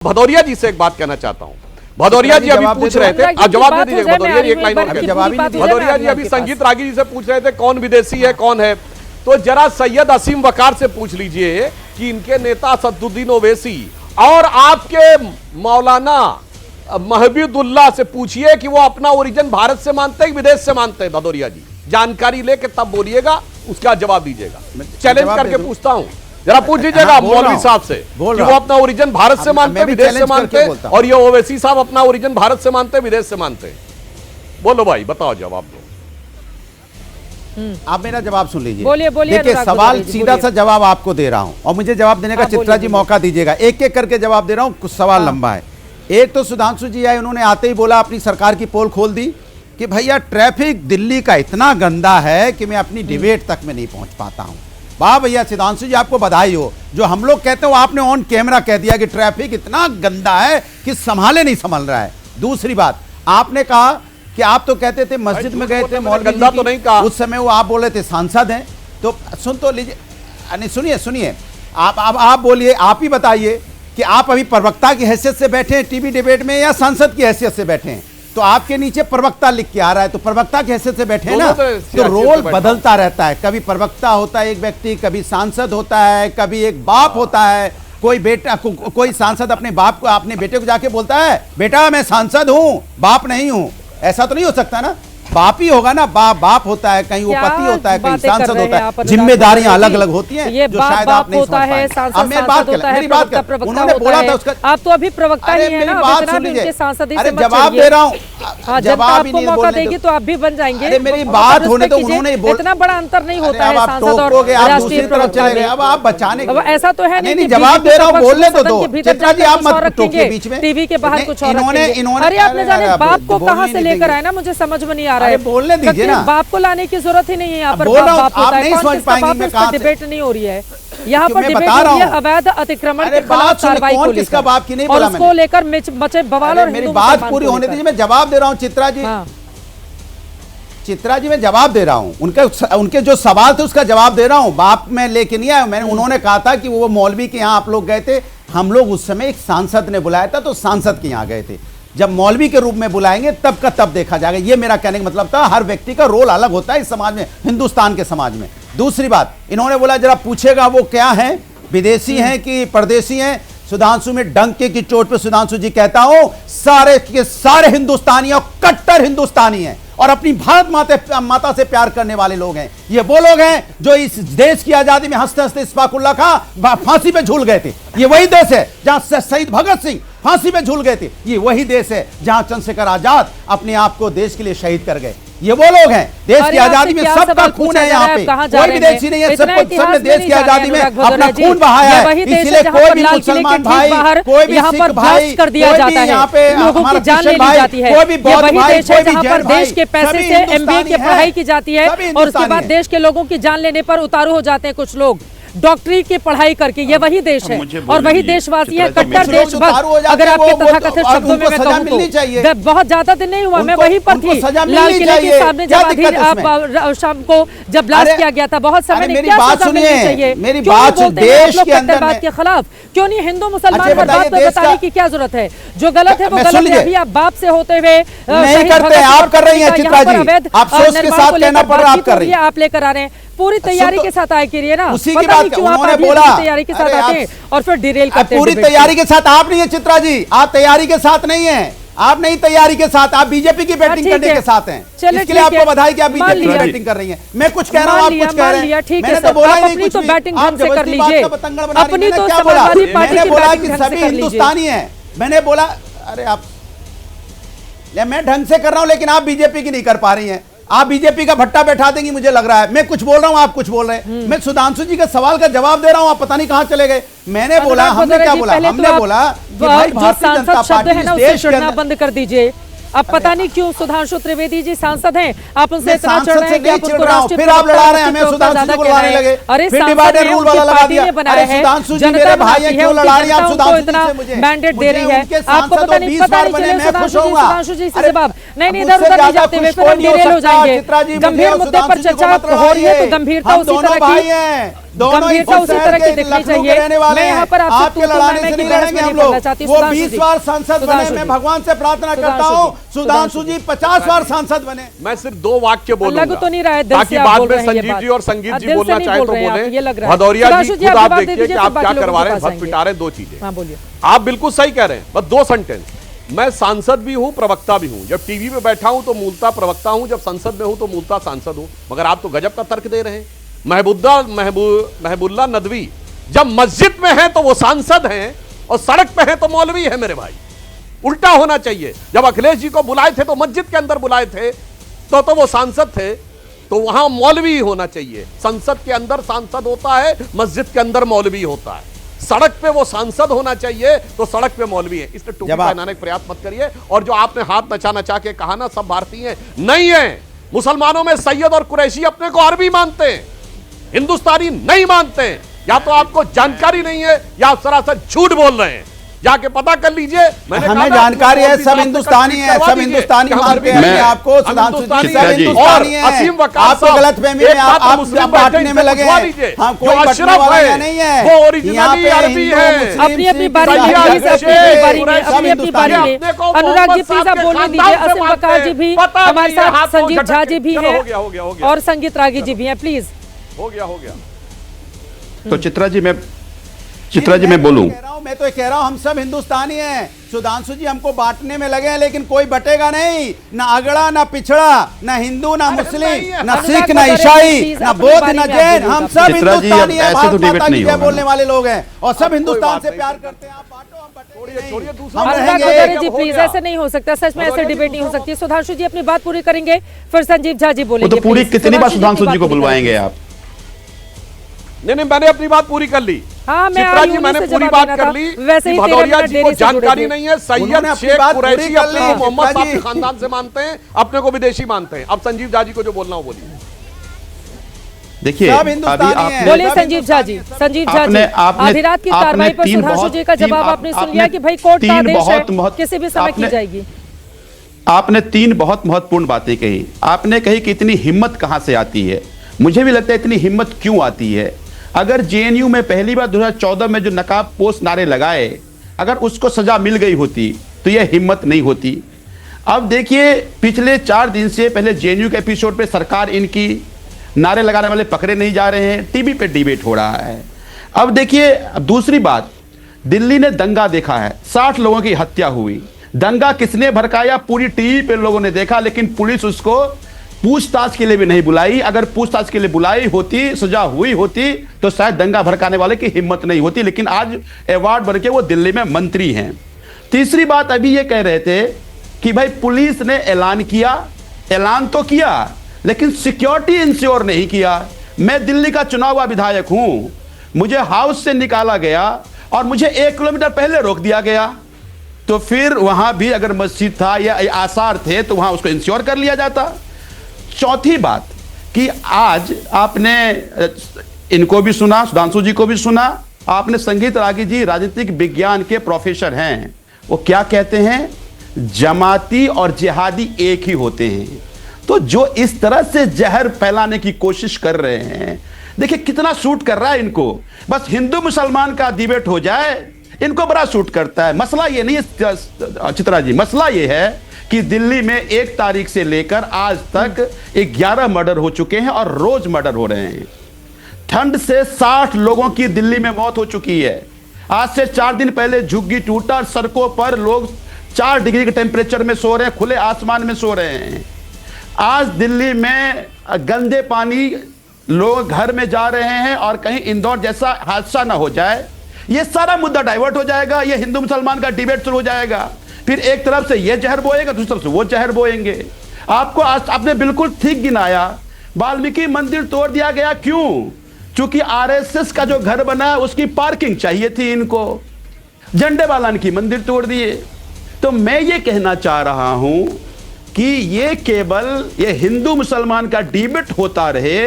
भदौरिया जी से एक बात कहना चाहता हूं। भदौरिया जी अभी पूछ रहे थे, आप जवाब दे दीजिए। भदौरिया जी एक लाइन और जवाब। भदौरिया जी अभी संगीत रागी जी से पूछ रहे थे कौन विदेशी है कौन है, तो जरा सैयद असीम वकार से पूछ लीजिए कि इनके नेता असदुद्दीन ओवैसी और आपके मौलाना महबूबुल्लाह से पूछिए कि वो अपना ओरिजिन भारत से मानते हैं विदेश से मानते हैं। भदौरिया जी जानकारी लेके तब बोलिएगा, उसका जवाब दीजिएगा। चैलेंज करके पूछता हूं, जरा पूछ लीजिएगा मौलवी साहब से कि वो अपना ओरिजिन भारत से मानते हैं विदेश से मानते हैं, और ये ओवैसी साहब अपना ओरिजिन भारत से मानते हैं विदेश से मानते हैं। बोलो भाई, बताओ, जवाब दो। आप मेरा जवाब सुन लीजिए। बोलिए बोलिए। देखिए, सवाल सीधा सा जवाब आपको दे रहा हूं और मुझे जवाब देने का चित्रा जी मौका दीजिएगा। एक एक करके जवाब दे रहा हूं, कुछ सवाल लंबा है। एक तो सुधांशु जी आए, उन्होंने आते ही बोला, अपनी सरकार की पोल खोल दी कि भैया ट्रैफिक दिल्ली का इतना गंदा है कि मैं अपनी डिबेट तक में नहीं पहुंच पाता हूं। वाह भैया सुधांशु जी, आपको बधाई हो। जो हम लोग कहते हो आपने ऑन कैमरा कह दिया कि ट्रैफिक इतना गंदा है कि संभाले नहीं संभल रहा है। दूसरी बात, आपने कहा कि आप तो कहते थे मस्जिद में गए थे, मौलवी गंदा तो नहीं कहा, उस समय वो आप बोल रहे थे सांसद हैं। तो सुन तो लीजिए, नहीं सुनिए सुनिए, आप बोलिए, आप ही बताइए कि आप अभी प्रवक्ता की हैसियत से बैठे हैं टीवी डिबेट में या सांसद की हैसियत से बैठे हैं। तो आपके नीचे प्रवक्ता लिख के आ रहा है, तो प्रवक्ता की हैसियत से बैठे हैं ना, तो रोल बदलता रहता है। कभी प्रवक्ता होता है एक व्यक्ति, कभी सांसद होता है, कभी एक बाप होता है। कोई बेटा, कोई सांसद अपने बाप को, अपने बेटे को जाके बोलता है बेटा मैं सांसद हूं, बाप नहीं हूं। ऐसा तो नहीं हो सकता ना, बाप ही होगा ना। बाप होता है, कहीं वो पति होता है, कहीं सांसद होता है। जिम्मेदारियां अलग अलग होती हैं, जो शायद आप नहीं समझ पाए। मेरी बात कर, उन्होंने बोला था उसका, आप तो अभी प्रवक्ता ही है ना, बात सुन लीजिए। अरे जवाब दे रहा हूँ, जवाब ही नहीं मौका देगी तो आप भी बन जाएंगे। अरे मेरी बात होने तो उन्होंने बोला, इतना बड़ा अंतर नहीं होता है सांसद और राष्ट्रीय प्रवक्ता। अब आप बचाने, ऐसा तो है नहीं। जवाब दे रहा हूँ, बोलने तो दो। चित्रा जी आप मत टोकिए बीच में, टीवी के बाहर कुछ और इन्होंने, अरे आपने जाने बाप को कहाँ से लेकर आए ना, मुझे समझ में नहीं आ रहा है। बोलने दीजिए ना, बाप को लाने की जरूरत ही नहीं है। यहाँ पर बाप होता है, कौन किसका बाप है, डिबेट नहीं हो रही है यहाँ पर। डिबेट हो रही है अवैध अतिक्रमण के खिलाफ कार्रवाई को किसका बाप की नहीं और बोला उसको लेकर मचे बवाल। और मेरी बात पूरी होने दीजिए, मैं जवाब दे रहा हूँ चित्रा जी। चित्रा जी मैं जवाब दे रहा हूँ, उनके जो सवाल थे उसका जवाब दे रहा हूँ। बाप में लेके नहीं आया मैंने। उन्होंने कहा था कि वो मौलवी के यहाँ आप लोग गए थे, हम लोग उस समय एक सांसद ने बुलाया था तो सांसद के यहाँ गए थे। जब मौलवी के रूप में बुलाएंगे तब का तब देखा जाएगा। ये मेरा कहने का मतलब था। हर व्यक्ति का रोल अलग होता है इस समाज में, हिंदुस्तान के समाज में। दूसरी बात, इन्होंने बोला जरा पूछेगा वो क्या है, विदेशी हैं कि परदेशी हैं। सुधांशु में डंके की चोट पे सुधांशु जी कहता हूं, सारे के सारे हिंदुस्तानी और कट्टर हिंदुस्तानी हैं और अपनी भारत माता से प्यार करने वाले लोग हैं। ये वो लोग हैं जो इस देश की आजादी में हंसते हंसते इस्फाकुल्ला खां फांसी पे झूल गए थे। ये वही देश है जहां शहीद भगत सिंह फांसी पे झूल गए थे। ये वही देश है जहां चंद्रशेखर आजाद अपने आप को देश के लिए शहीद कर गए। ये वो लोग हैं, देश की आजादी में सबका खून है। यहाँ पे कोई विदेशी नहीं है, सबने देश की आजादी में अपना खून बहाया है। इसलिए कोई भी मुसलमान भाई, कोई भी सिख भाई, कोई भी यहाँ पे हमारा क्रिश्चियन भाई, कोई भी बौद्ध भाई, कोई भी जैन भाई, देश के पैसे से एमबीए की पढ़ाई की जाती है और उसके बाद देश के लोगों की जान लेने पर उतारू हो जाते हैं कुछ लोग डॉक्टरी की पढ़ाई करके। ये वही देश है और वही देशवासी है, कट्टर देशभक्त। अगर आपके तथाकथित शब्दों में मैं कहूं तो बहुत ज्यादा दिन नहीं हुआ, मैं वहीं पर थी लाल किले के सामने जब शाम को जब ब्लास्ट किया गया था। बहुत समय नहीं, क्या सजा मिलनी चाहिए? मेरी बात देश के अंदर के खिलाफ क्यों नहीं? हिंदू मुसलमान पर बात बताने की क्या जरूरत है? जो गलत है वो गलत है। अभी आप बाप से होते हुए नहीं करते, आप कर रही हैं चित्रा जी, आप सोच के साथ कहना पड़ रहा, आप कर रही हैं, आप लेकर आ रहे हैं। पूरी तैयारी के साथ आए करिए ना, उसी की बात उन्होंने बोला, तैयारी के साथ आते हैं और फिर डिरेल करते हैं। पूरी तैयारी के साथ आप नहीं है चित्रा जी, आप तैयारी के साथ नहीं है, आप नहीं तैयारी के साथ, आप बीजेपी की बैटिंग करने के साथ हैं। इसके लिए आपको बधाई कि आप बीजेपी की बैटिंग कर रही हैं। मैं कुछ कह रहा हूं, आप कुछ कह रहे हैं। मैंने तो बोला नहीं कुछ, बैटिंग ढंग से कर लीजिए। अपनी तो क्या बोला? मैंने बोला कि सभी हिंदुस्तानी हैं। मैंने बोला अरे आप, मैं ढंग से कर रहा हूं लेकिन आप बीजेपी की नहीं कर पा रही हैं। आप बीजेपी का भट्टा बैठा देंगी मुझे लग रहा है। मैं कुछ बोल रहा हूं, आप कुछ बोल रहे हैं। मैं सुधांशु जी के सवाल का जवाब दे रहा हूं, आप पता नहीं कहां चले गए। मैंने बोला, हमने क्या बोला? हमने बोला कि भाई भारतीय जनता पार्टी इस देश के अंदर बंद कर दीजिए। अब पता नहीं क्यों सुधांशु त्रिवेदी जी सांसद हैं, आप उनसे इतना चढ़ रहे हैं कि आप उनको राष्ट्रीय फिर आप लड़ा रहे हैं, हमें सुधांशु जी को लड़ाने लगे। अरे फिर डिवाइडेड रूल वाला लगा दिया। अरे सुधांशु जी मेरे भाई हैं, क्यों लड़ा रही हैं आप सुधांशु जी से? मुझे मैंडेट दे रही है, आपको पता नहीं चले सुधांशु जी से जवाब नहीं, इधर उधर नहीं जाते हुए फिर हम डिरेल हो जाएंगे। गंभीर मुद्दे पर चर्चा हो रही है तो गंभीरता उसी तरह की दोनों ही गंभीरता उसी शहर तरह की के दिखनी लखनऊ के चाहिए। रहने वाले मैं यहाँ पर हैं। आपसे आपके तू तो लड़ाने मैं से की नहीं बहस लड़ेंगे में हम नहीं लोग। पड़ना चाहती। वो सुधांशु 20 जी, बार सांसद बने, सुधांशु मैं जी, भगवान से प्रार्थना करता हूँ सुधांशु जी 50 बार सांसद बने। मैं सिर्फ 2 वाक्य बोलूंगा लग तो नहीं रहा है, दिल ताकि से आप बाद बोल में रहे हैं ये संजीव बात। जी और संगीत आप जी दिल से बोलना नहीं चाहे बोल तो रहे हैं बोले। आप, ये लग रहा है। भदौरिया सुधांशु जी जी, खुद आप आप जवाब दे देखिए कि दीजिए, आप बाकी क्या लोगों करवा के रहे हैं, पास भद पिटा रहे हैं 2 चीजें। हाँ बोलिए। आप बिल्कुल सही कह रहे हैं, बस 2 सेंटेंस। मैं सांसद भी हूं, प्रवक्ता भी हूं। जब टीवी पे बैठा हूं तो मूलतः प्रवक्ता हूं, जब संसद में हूं तो मूलतः सांसद हूं। मगर आप तो गजब का तर्क दे रहे हैं। महबुल्ला नदवी जब मस्जिद में हैं तो वो सांसद हैं और सड़क पे हैं तो मौलवी है मेरे भाई। उल्टा होना चाहिए। जब अखिलेश जी को बुलाए थे तो मस्जिद के अंदर बुलाए थे तो वो सांसद थे, तो वहां मौलवी होना चाहिए। संसद के अंदर सांसद होता है, मस्जिद के अंदर मौलवी होता है। सड़क पे वो सांसद होना चाहिए तो सड़क पे मौलवी है। इसलिए टोपी पहनाने का प्रयास मत करिए। और जो आपने हाथ नचा नचा के कहा ना सब भारतीय नहीं है। मुसलमानों में सैयद और कुरैशी अपने को अरबी मानते हैं, हिंदुस्तानी नहीं मानते हैं। या तो आपको जानकारी नहीं है या आप सरासर झूठ बोल रहे हैं। जाके पता कर लीजिए। हमें जानकारी है, सब हिंदुस्तानी है, सब हिंदुस्तानी मानते हैं आपको। सुधांशु जी सब हिंदुस्तानी है। आपको गलतफहमी में आप बांटने में लगे हैं। हाँ, कोई बटने वाला नहीं है। वो ओरिजिनली अरबी है। अपनी अपनी बारी में अनुराग जी प्लीज आप बोलने दीजिए। असीम वकार जी भी हमारे साथ, संजीव झा जी भी हैं और संगीत रागी जी भी हैं। प्लीज हो गया। तो चित्रा जी मैं बोलूं, मैं तो कह रहा हूं हम सब हिंदुस्तानी हैं। सुधांशु जी हमको बांटने में लगे हैं, लेकिन कोई बटेगा नहीं। ना अगड़ा, ना पिछड़ा, ना हिंदू, ना मुस्लिम, ना सिख, ना ईसाई, ना बौद्ध, ना जैन। हम सब हिंदुस्तानी हैं। भारत माता की जय बोलने वाले लोग हैं और सब हिंदुस्तान से प्यार करते हैं। आप बांटो, हम बटेंगे। अनुराग वगैरह जी प्लीज, ऐसे नहीं हो सकता। सच में ऐसे डिबेट नहीं हो सकती। सुधांशु जी अपनी बात पूरी करेंगे, फिर संजीव झा जी बोलेंगे। तो पूरी कितनी बार सुधांशु जी को बुलवाएंगे आप? नहीं, मैंने अपनी बात पूरी कर ली। हाँ, चित्रा जी मैंने पूरी बात कर ली। वैसे ही भदौरिया जी को जानकारी नहीं है। सैयद शेख कुरैशी अपने को मोहम्मद साहब के खानदान से मानते हैं, अपने को विदेशी मानते हैं। अब संजीव झा जी को जो बोलना हो बोलिए। देखिए अभी आपने बोलिए संजीव झा जी। संजीव झा जी, आधी रात की कार्रवाई पर सुधांशु जी का जवाब आपने सुन लिया कि भाई कोर्ट का आदेश है, किसी भी समय की जाएगी। आपने 3 बहुत महत्वपूर्ण बातें कही। आपने कही कि इतनी हिम्मत कहां से आती है। मुझे भी लगता है इतनी हिम्मत क्यों आती है। अगर जेएनयू में पहली बार 2014 में जो नकाब पोस्ट नारे लगाए, अगर उसको सजा मिल गई होती तो यह हिम्मत नहीं होती। अब देखिए पिछले 4 दिन से पहले जेएनयू के एपिसोड पे सरकार इनकी नारे लगाने वाले पकड़े नहीं जा रहे हैं, टीवी पे डिबेट हो रहा है। अब देखिए दूसरी बात, दिल्ली ने दंगा देखा है, 60 लोगों की हत्या हुई। दंगा किसने भड़काया पूरी टीवी पे लोगों ने देखा, लेकिन पुलिस उसको पूछताछ के लिए भी नहीं बुलाई। अगर पूछताछ के लिए बुलाई होती, सजा हुई होती, तो शायद दंगा भड़काने वाले की हिम्मत नहीं होती। लेकिन आज अवार्ड बन के वो दिल्ली में मंत्री हैं। तीसरी बात अभी ये कह रहे थे कि भाई पुलिस ने ऐलान किया, ऐलान तो किया लेकिन सिक्योरिटी इंश्योर नहीं किया। मैं दिल्ली का चुना हुआ विधायक हूं, मुझे हाउस से निकाला गया और मुझे 1 किलोमीटर पहले रोक दिया गया। तो फिर वहां भी अगर मस्जिद था या आसार थे तो वहां उसको इंश्योर कर लिया जाता। चौथी बात कि आज आपने इनको भी सुना, सुधांशु जी को भी सुना। आपने संगीत रागी जी राजनीतिक विज्ञान के प्रोफेसर हैं, वो क्या कहते हैं, जमाती और जिहादी एक ही होते हैं। तो जो इस तरह से जहर फैलाने की कोशिश कर रहे हैं, देखिए कितना सूट कर रहा है इनको। बस हिंदू मुसलमान का डिबेट हो जाए इनको बड़ा सूट करता है। मसला ये नहीं है चित्रा जी, मसला ये है कि दिल्ली में 1 तारीख से लेकर आज तक 11 मर्डर हो चुके हैं और रोज मर्डर हो रहे हैं। ठंड से 60 लोगों की दिल्ली में मौत हो चुकी है। आज से 4 दिन पहले झुग्गी टूटा और सड़कों पर लोग 4 डिग्री के टेम्परेचर में सो रहे हैं, खुले आसमान में सो रहे हैं। आज दिल्ली में गंदे पानी, लोग घर में जा रहे हैं और कहीं इंदौर जैसा हादसा ना हो जाए, यह सारा मुद्दा डाइवर्ट हो जाएगा। यह हिंदू मुसलमान का डिबेट शुरू हो जाएगा। फिर एक तरफ से यह जहर बोएगा, दूसरी तरफ से वो जहर बोएंगे। आपको आपने बिल्कुल ठीक गिनाया, वाल्मीकि मंदिर तोड़ दिया गया। क्यों? क्योंकि आरएसएस का जो घर बना उसकी पार्किंग चाहिए थी इनको। झंडे वालन की मंदिर तोड़ दिए। तो मैं ये कहना चाह रहा हूं कि ये केवल ये हिंदू मुसलमान का डिबेट होता रहे।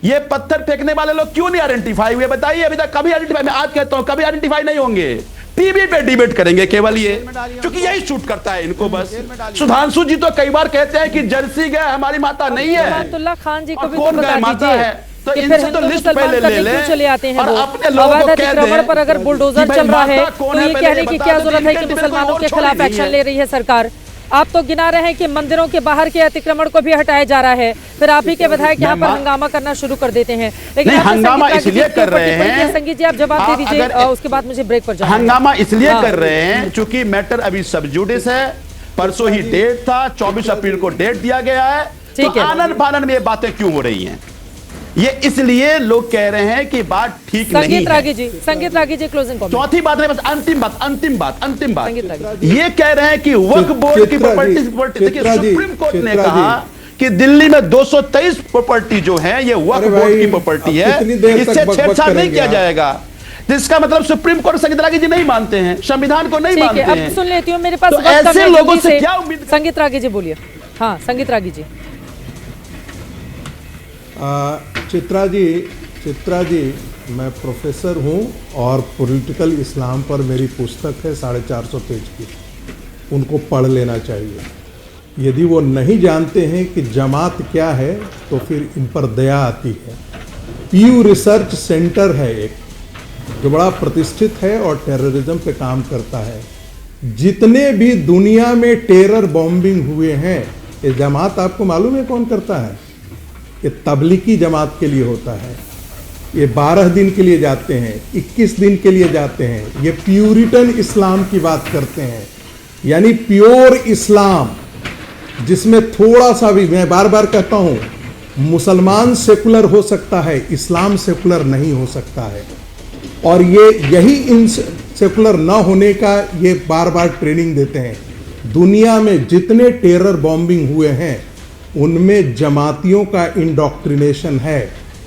ये पत्थर फेंकने वाले लोग क्यों नहीं आइडेंटिफाई हुए बताइए? अभी तक कभी आइडेंटिफाई, मैं आज कहता हूं कभी आइडेंटिफाई नहीं होंगे। टीवी पे डिबेट करेंगे केवल ये, क्योंकि यही शूट करता है इनको बस। सुधांशु जी तो कई बार कहते हैं कि जर्सी गए हमारी माता नहीं है। अब्दुल्ला खान जी को भी कौन गए माता है? तो कि इनसे फिर तो हिंदू लिस्ट मुसलमान पहले करने ले क्यों लें चले आते हैं और वो? अपने लोगों अवैध को कह अतिक्रमण दें पर अगर कि बुलडोजर भाई चल रहा है माता कौन तो है, ये पहले कहने की बता क्या दो, जरूरत है कि इनके मुसलमानों और के छोड़ खिलाफ नहीं एक्शन है। ले रही है सरकार? आप तो गिना रहे हैं कि मंदिरों के बाहर के अतिक्रमण को भी हटाया जा रहा है, फिर आप ही के विधायक यहाँ पर हंगामा करना शुरू कर देते हैं। लेकिन नहीं, आपने हंगामा संगीत इसलिए रागी कर के ऊपर रहे टिप्पणी की है। हैं। संगीत जी आप जवाब दे दीजिए, उसके बाद मुझे ब्रेक पर जाना है। हंगामा इसलिए हाँ। कर रहे हैं चूंकि मैटर अभी सब जुडिस है, परसों ही डेट था, 24 अप्रैल को डेट दिया गया है। ठीक तो है। आनंद फानन में ये बातें क्यों हो रही हैं? ये इसलिए लोग कह रहे हैं कि बात ठीक नहीं संगीत है। संगीत रागी जी क्लोजिंग कमेंट। चौथी बात है, बस अंतिम बात संगीत रागी। ये कह रहे हैं कि वक्फ बोर्ड की प्रॉपर्टी, देखिए सुप्रीम कोर्ट ने कहा कि दिल्ली में 223 प्रॉपर्टी जो है ये वक्फ बोर्ड की प्रॉपर्टी है, इससे छेड़छाड़ नहीं किया जाएगा। जिसका मतलब सुप्रीम कोर्ट संगीत रागी जी नहीं मानते हैं, संविधान को नहीं मानते हैं। अब सुन लेती हूँ, मेरे पास तो वक्त कम ऐसे है, लोगों जल्दी से क्या उम्मीद? संगीत रागी जी बोलिए। हाँ संगीत रागी जी। चित्रा जी मैं प्रोफेसर हूँ और पॉलिटिकल इस्लाम पर मेरी पुस्तक है 450 पेज की, उनको पढ़ लेना चाहिए। यदि वो नहीं जानते हैं कि जमात क्या है तो फिर इन पर दया आती है। पीयू रिसर्च सेंटर है एक, जो बड़ा प्रतिष्ठित है और टेररिज्म पे काम करता है। जितने भी दुनिया में टेरर बॉम्बिंग हुए हैं, ये जमात आपको मालूम है कौन करता है? ये तबलीगी जमात के लिए होता है। ये 12 दिन के लिए जाते हैं, 21 दिन के लिए जाते हैं। ये प्यूरिटन इस्लाम की बात करते हैं, यानी प्योर इस्लाम, जिसमें थोड़ा सा भी, मैं बार बार कहता हूँ, मुसलमान सेकुलर हो सकता है, इस्लाम सेकुलर नहीं हो सकता है। और ये यही इन सेकुलर ना होने का ये बार बार ट्रेनिंग देते हैं। दुनिया में जितने टेरर बॉम्बिंग हुए हैं उनमें जमातियों का इंडोक्ट्रिनेशन है।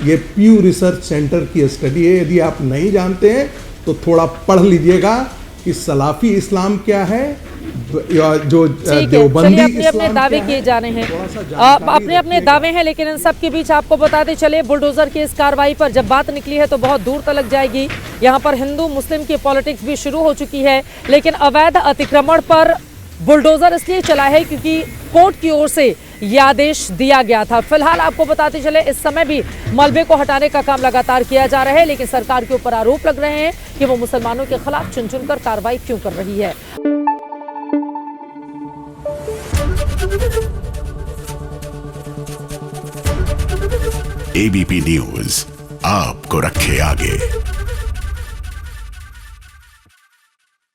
ये प्यू रिसर्च सेंटर की स्टडी है। यदि आप नहीं जानते हैं तो थोड़ा पढ़ लीजिएगा कि सलाफी इस्लाम क्या है, जो देवबंदी अपने दावे किए जा रहे हैं, अपने अपने दावे हैं, लेकिन इन सब के बीच आपको बताते चले बुलडोजर की इस कार्रवाई पर जब बात निकली है तो बहुत दूर तक जाएगी। यहाँ पर हिंदू मुस्लिम की पॉलिटिक्स भी शुरू हो चुकी है, लेकिन अवैध अतिक्रमण पर बुलडोजर इसलिए चला है क्योंकि कोर्ट की ओर से यह आदेश दिया गया था। फिलहाल आपको बताते चले इस समय भी मलबे को हटाने का काम लगातार किया जा रहा है, लेकिन सरकार के ऊपर आरोप लग रहे हैं कि वो मुसलमानों के खिलाफ चुन चुनकर कार्रवाई क्यों कर रही है। एबीपी न्यूज आपको रखे आगे।